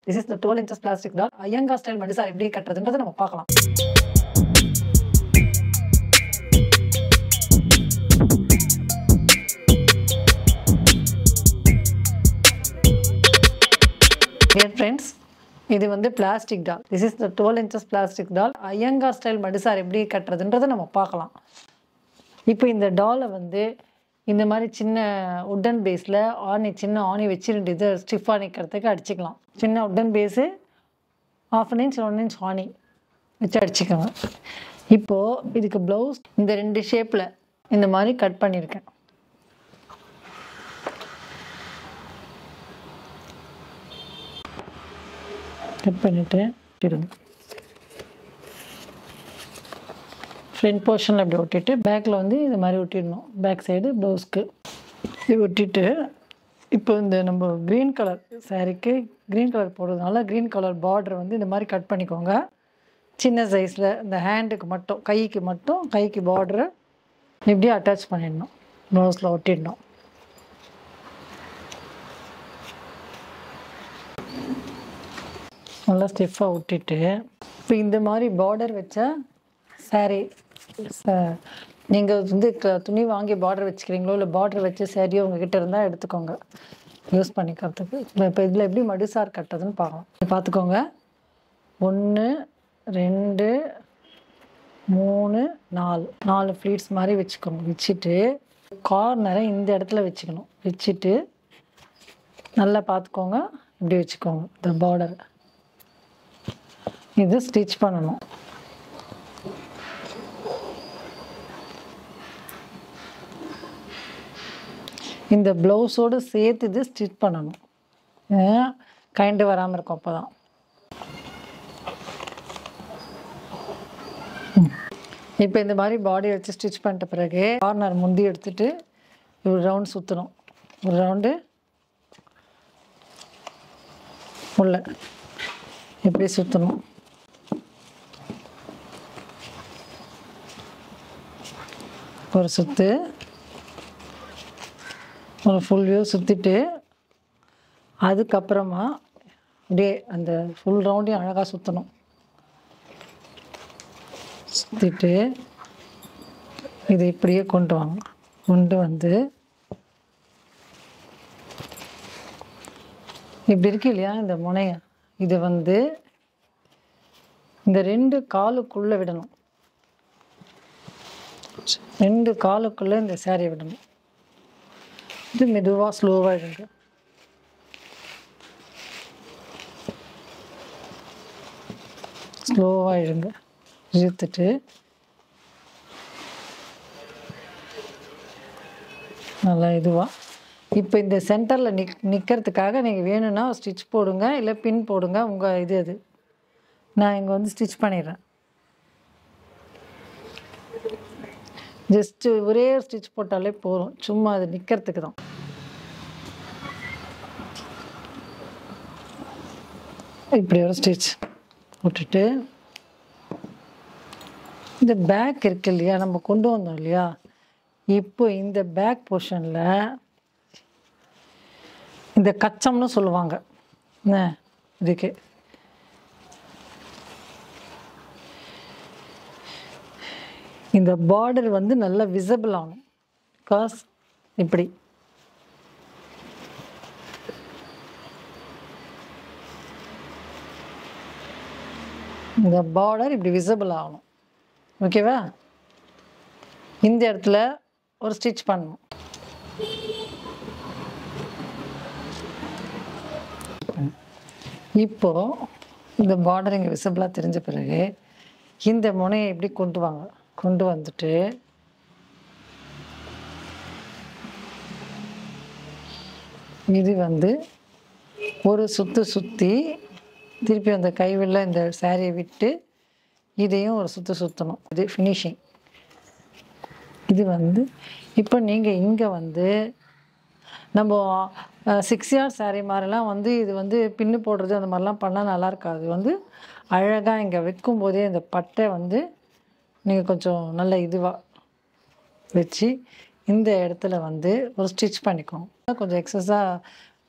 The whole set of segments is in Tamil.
This is the 12 inches plastic doll. Iyengar style madisar எப்படி கட்டுறதுன்றதை நம்ம பார்க்கலாம். Dear friends, இது வந்து plastic doll. This is the 12 inches plastic doll. Iyengar style madisar எப்படி கட்டுறதுன்றதை நம்ம பார்க்கலாம். இப்போ இந்த டாலை வந்து இந்த மாதிரி சின்ன உட்டன் பேஸில் சின்ன ஆணி வச்சு 2 இது ஸ்டிஃபாக நிற்கிறதுக்கு அடிச்சுக்கலாம். சின்ன உட்டன் பேஸு 1/2 inch 1 inch ஆணி வச்சு அடிச்சுக்கோங்க. இப்போது இதுக்கு ப்ளவுஸ் இந்த 2 ஷேப்பில் இந்த மாதிரி கட் பண்ணியிருக்கேன். கட் பண்ணிவிட்டு விட்டுடுங்க. ஃப்ரண்ட் போர்ஷனில் இப்படி ஒட்டிட்டு பேக்கில் வந்து இந்த மாதிரி ஒட்டிடணும். பேக் சைடு ப்ளவுஸ்க்கு இது ஒட்டிட்டு இப்போ இந்த நம்ம க்ரீன் கலர் சாரீக்கு க்ரீன் கலர் போடுறதுனால க்ரீன் கலர் பார்டர் வந்து இந்த மாதிரி கட் பண்ணிக்கோங்க. சின்ன சைஸில் இந்த ஹேண்டுக்கு மட்டும் கைக்கு பார்டரை இப்படியே அட்டாச் பண்ணிடணும். ப்ளவுஸில் ஒட்டிடணும். நல்லா ஸ்டிஃபாக ஒட்டிட்டு இப்போ இந்த மாதிரி பார்டர் வச்ச சாரீ நீங்கள் வந்து துணி வாங்கி பார்டர் வச்சுக்கிறீங்களோ இல்லை பார்டர் வச்ச சாரியோ உங்ககிட்ட இருந்தால் எடுத்துக்கோங்க யூஸ் பண்ணிக்கிறதுக்கு. இப்போ இதில் எப்படி மடிசார் கட்டுறதுன்னு பார்க்கலாம். பார்த்துக்கோங்க. 1 2 3 4 ஃப்ளீட்ஸ் மாதிரி வச்சுக்கோங்க. வச்சுட்டு கார்னரை இந்த இடத்துல வச்சுக்கணும். வச்சுட்டு நல்லா பார்த்துக்கோங்க. இப்படி வச்சுக்கோங்க. இந்த பார்டர் இது ஸ்டிச் பண்ணணும். இந்த ப்ளவுஸோடு சேர்த்து இது ஸ்டிச் பண்ணணும். கைண்டு வராமல் இருக்கும். அப்போ தான் இப்போ இந்த மாதிரி பாடி வச்சு ஸ்டிச் பண்ணிட்ட பிறகு கார்னர் முந்தி எடுத்துட்டு ஒரு ரவுண்ட் சுற்றணும். ஒரு ரவுண்டு உள்ள இப்படி சுற்றணும். ஒரு சுற்று ஒரு ஃபுல் வியூ சுற்றிட்டு அதுக்கப்புறமா அப்படியே அந்த ஃபுல் ரவுண்டையும் அழகாக சுற்றணும். சுற்றிட்டு இதை இப்படியே கொண்டு வாங்க. கொண்டு வந்து இப்படி இருக்கு இல்லையா இந்த முனைய, இதை வந்து இந்த 2 காலுக்குள்ளே விடணும். 2 காலுக்குள்ளே இந்த சாரியை விடணும். இது மெதுவாக ஸ்லோவாக இழுங்க. ஸ்லோவாக இழுங்க. இழுத்துட்டு நல்லா இதுவாக இப்போ இந்த சென்டரில் நிற்கிறதுக்காக நீங்கள் வேணும்னா ஸ்டிச் போடுங்க, இல்லை பின் போடுங்க. உங்கள் இது நான் இங்கே வந்து ஸ்டிச் பண்ணிடுறேன். ஜஸ்ட்டு ஒரே ஸ்டிச் போட்டாலே போதும். சும்மா அது நிற்கிறதுக்கு தான். இப்படி ஒரு ஸ்டிச் போட்டுட்டு இந்த பேக் இருக்கு இல்லையா, நம்ம கொண்டு வந்தோம் இல்லையா, இப்போ இந்த பேக் போர்ஷனில் இந்த கச்சம்னு சொல்லுவாங்க. என்ன இதுக்கு இந்த பார்டர் வந்து நல்லா விசிபிள் ஆகணும். பிகாஸ் இப்படி இந்த பார்டர் இப்படி விசிபிள் ஆகணும். ஓகேவா? இந்த இடத்துல ஒரு ஸ்டிச் பண்ணணும். இப்போ இந்த பார்டர் இங்கே விசிபிளாக தெரிஞ்ச பிறகு இந்த முனையை இப்படி கொண்டு வாங்க. கொண்டு வந்துட்டு இது வந்து ஒரு சுற்றி திருப்பி அந்த கைவில்ல இந்த சாரியை விட்டு இதையும் ஒரு சுற்றணும். இது ஃபினிஷிங். இது வந்து இப்போ நீங்கள் இங்கே வந்து நம்ம 6 yard சாரீ மாதிரிலாம் வந்து இது வந்து பின்னு போடுறது அந்த மாதிரிலாம் பண்ணால் நல்லா இருக்காது. வந்து அழகாக இங்கே வைக்கும் போதே இந்த பட்டை வந்து நீங்கள் கொஞ்சம் நல்ல இதுவாக வச்சு இந்த இடத்துல வந்து ஒரு ஸ்டிச் பண்ணிக்கோங்க. கொஞ்சம் எக்ஸஸாக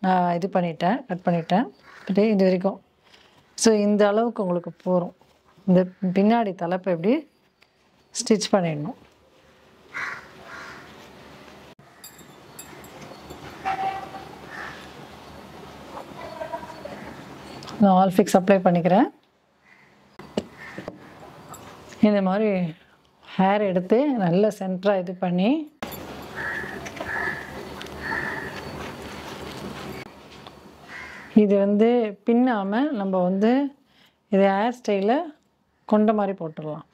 நான் இது பண்ணிட்டேன், கட் பண்ணிட்டேன். அப்படியே இது வரைக்கும். ஸோ இந்த அளவுக்கு உங்களுக்கு போகிறோம். இந்த பின்னாடி தலைப்பை எப்படி ஸ்டிச் பண்ணிடணும். நான் ஆல் ஃபிக்ஸ் அப்ளை பண்ணிக்கிறேன். இந்த மாதிரி ஹேர் எடுத்து நல்ல சென்டராக இது பண்ணி இது வந்து பின்னாமல் நம்ம வந்து இது ஹேர் ஸ்டைலில் கொண்ட மாதிரி போட்டுடலாம்.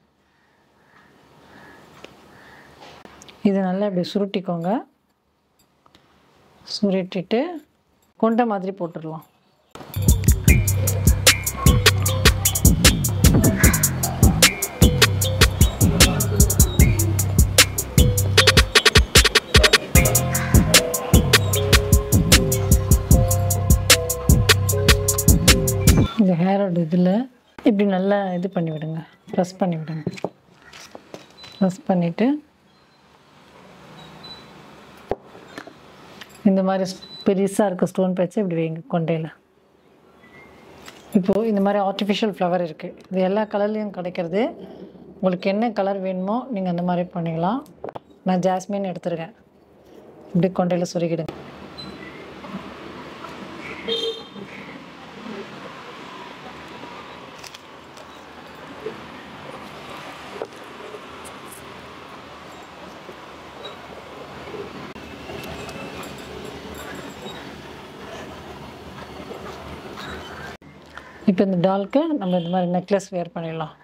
இது நல்லா இப்படி சுருட்டிக்கோங்க. சுருட்டிட்டு கொண்ட மாதிரி போட்டுடலாம். இந்த ஹேரோட இதில் இப்படி நல்லா இது பண்ணி விடுங்க, ப்ரெஸ் பண்ணி விடுங்க. ப்ரெஸ் பண்ணிவிட்டு இந்த மாதிரி பெருசாக இருக்க ஸ்டோன் பேட்சை இப்படி வைங்க கொண்டையில். இப்போது இந்த மாதிரி ஆர்டிஃபிஷியல் ஃப்ளவர் இருக்குது. இது எல்லா கலர்லேயும் கிடைக்கிறது. உங்களுக்கு என்ன கலர் வேணுமோ நீங்கள் அந்த மாதிரி பண்ணிக்கலாம். நான் ஜாஸ்மின் எடுத்துருக்கேன். இப்படி கொண்டையில் சொருகிடுங்க. இப்போ இந்த டாலுக்கு நம்ம இந்த மாதிரி நெக்லஸ் வேர் பண்ணிடலாம்.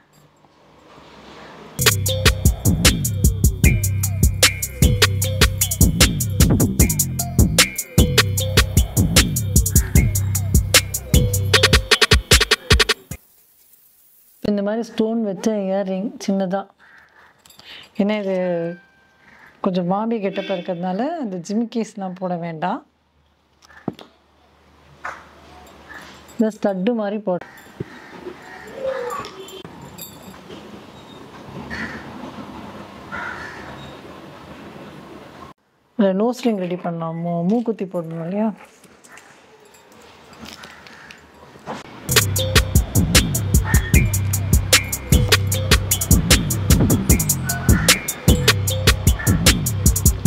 இந்த மாதிரி ஸ்டோன் வச்ச இயர்ரிங் சின்னதாக, ஏன்னா இது கொஞ்சம் மாபி கெட்டப்பாக இருக்கிறதுனால இந்த ஜிமிக்கீஸ்லாம் போட வேண்டாம். இந்த ஸ்டட்டு மாதிரி போட்டு நோஸ் ரிங் ரெடி பண்ணலாம். மூக்குத்தி போடணும் இல்லையா?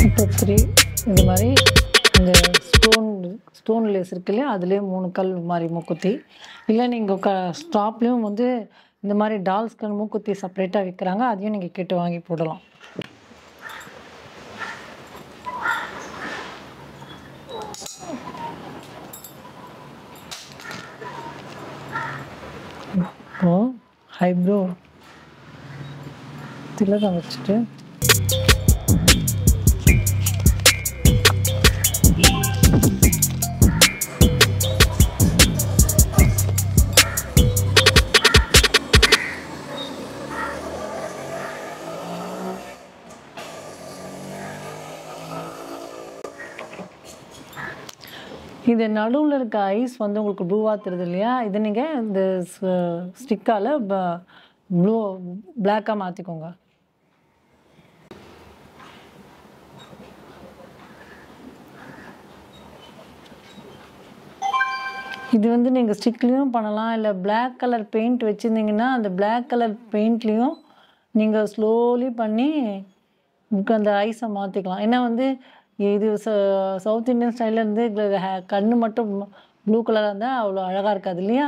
இப்போ 3 இந்த மாதிரி இந்த ஸ்டோன் லேஸ் இருக்கு இல்லையா, அதுலேயே 3 கல் மாதிரி மூக்குத்தி. இல்லை நீங்கள் ஸ்டாப்லேயும் வந்து இந்த மாதிரி டால்ஸ்க்கு மூக்குத்தி செப்பரேட்டாக விற்கிறாங்க, அதையும் நீங்கள் கேட்டு வாங்கி போடலாம். இப்போது ஐப்ரோ திலகம் வச்சுட்டு இது நடுவில் இருக்க ஐஸ் வந்து உங்களுக்கு ப்ளூவாக தெரியுது இல்லையா? இது நீங்கள் இந்த ஸ்டிக்கால் பிளாக்காக மாற்றிக்கோங்க. இது வந்து நீங்கள் ஸ்டிக்லேயும் பண்ணலாம், இல்லை பிளாக் கலர் பெயிண்ட் வச்சுருந்தீங்கன்னா அந்த பிளாக் கலர் பெயிண்ட்லேயும் நீங்கள் ஸ்லோலி பண்ணி அந்த ஐஸை மாற்றிக்கலாம். ஏன்னா வந்து இது சவுத் இண்டியன் ஸ்டைலில் இருந்து கண்ணு மட்டும் ப்ளூ கலராக இருந்தால் அவ்வளோ அழகாக இருக்காது இல்லையா?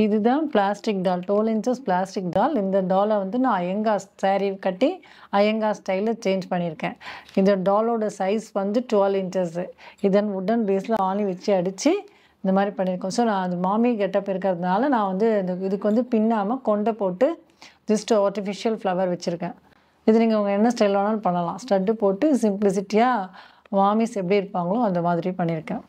இதுதான் பிளாஸ்டிக் டால், 12 inches பிளாஸ்டிக் டால். இந்த டாலை வந்து நான் ஐயங்கார் சாரீ கட்டி ஐயங்கார் ஸ்டைலில் சேஞ்ச் பண்ணியிருக்கேன். இந்த டாலோட சைஸ் வந்து 12 inches. இதன் உடன் பேஸில் ஆணி வச்சு அடித்து இந்த மாதிரி பண்ணியிருக்கோம். ஸோ நான் அது மாமி கெட்டப் இருக்கிறதுனால நான் வந்து இதுக்கு வந்து பின்னாமல் கொண்டை போட்டு ஜஸ்ட் ஆர்டிஃபிஷியல் ஃப்ளவர் வச்சுருக்கேன். இது நீங்கள் உங்கள் என்ன ஸ்டைல் வேணாலும் பண்ணலாம். ஸ்டட்டு போட்டு சிம்பிளிசிட்டியாக மாமிஸ் எப்படி இருப்பாங்களோ அந்த மாதிரி பண்ணியிருக்கேன்.